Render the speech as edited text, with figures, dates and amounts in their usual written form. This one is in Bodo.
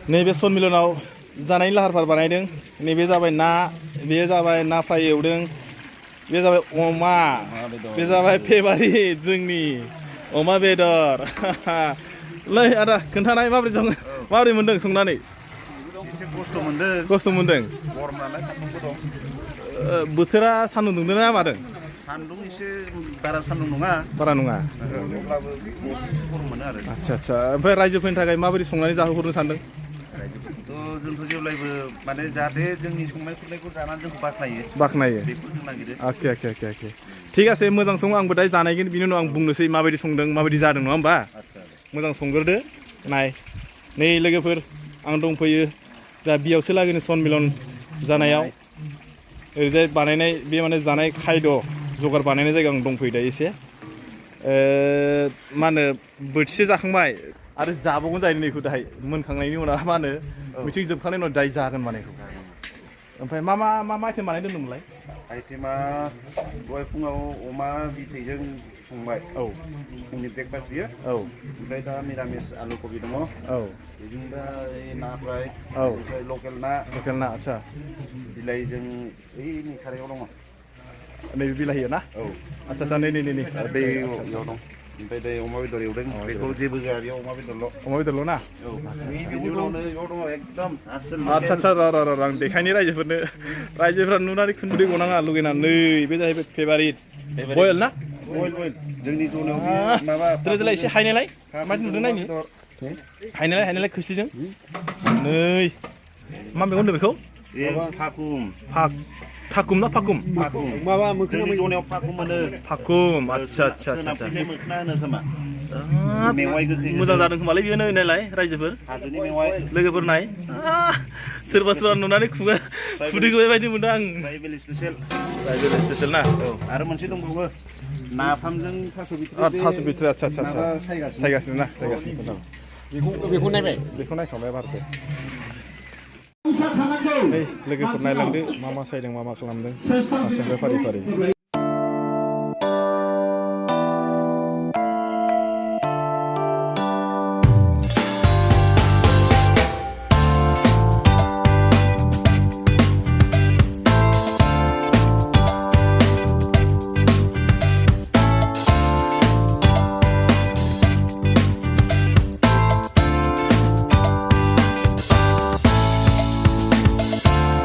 नैबे सन मिलनाव जानायनि लाहार फाहार बानायदों नैबे जाबाय ना बे जाबाय ना फ्राय एवदों बे जाबाय अमा बे जाबाय फेभारिट जोंनि अमा बेदर लै आदा खोन्थानाय माबोरै सङो माबोरै मोन्दों संनानै एसे खस्थ' मोन्दों गरम नालाय सान्दुंबो दं बोथोरा सान्दुं दुंदों ना मादों सान्दुं एसे बारा सान्दुं नङा अब्लाबो गरम मोनो आरो आदसा ओमफ्राय रायजोफोरनि थाखाय माबोरै संनानै जाहोहरनो सानदों रायजोफोरखौथ' जोंथ' जेब्लायबो माने जाहाथे जोंनि संनाय खुरनायखौ जानानै जोंखौ बाख्नायो बेखौ जों नागिरो अके थिग আছে मोजां सं आंबो दायो जानायगोन बिनि उनाव आं बुंनोसै माबायदि संदों माबायदि जादों नङा होमबा मोजां संग्रोदो नाय नै लोगोफोर आं दंफैयो जा बियावसो लागोनो सन मिलन जानायाव ओरैजाय बानायनाय बे माने जानाय खायद' जगार बानायनाय जायगायाव आं दंफैयो दायो एसे मा होनो बोथिसे जाखांबाय आरो जाबावगोन जाहैदों नैखौ दाहाय मोनखांनायनि उनाव मा होनो मिथिं जोबखांनायनि उनाव दायो जागोन माने ओमफ्राय मा आइटेम बानाय दोनदोंमोनलाय आइटेमा दहाय फुङाव अमा बिथैजों संबाय फुंनि ब्रेकफास्ट बियो ओमफ्राय दा मिरामिस आलु कबि दङ बेजों दा ना फ्राय ओमफ्राय लकेल ना आदसा बिलाइजों ओइनि खारायाव दङ नैबे बिलाहि ना आदसा नै बेयाव दं ओमफ्राय दै अमा बेदर एवदों बेखौ जेबो गैया बेयाव अमा बेदरल' ना बिनि उनावनो बेयाव दङ एकदम आदसा र' आं देखायनि रायजोफ्रा नुनानै खुन्दै गनाङा लुगैना नै बे जाहैबाय फेभारिट बयल ना बयल जोंनि जनायाव माबा देलाय एसे हायनायलाय माबायदि नुदों नायनि हायनायलाय खोस्लिजों नै मा मैगं होनदों बेखौ थाकुम ना फाकुम माबा जोंनि जनायाव फाकुम मोनो फाकुम आदसा मोखना होनो खोमा मेवाइ गोखै मोजां जादों खोमालै बेयो नायलाय रायजोफोर हाजोनि मेवाइ लोगोफोर नाय सोरबा नुनानै खुदैखौ बेबायदि मोनदों आं ट्राइबेल स्पेसियेल ना आरो मोनसे दंबावो नाफामजों थास' बिथ्रि आदसा सायगासिनो ना बेखौ नायबाय बेखौ नायखांबाय बारखौ नै लोगोफोर नायलांदो मा सायदों मा खालामदों फारि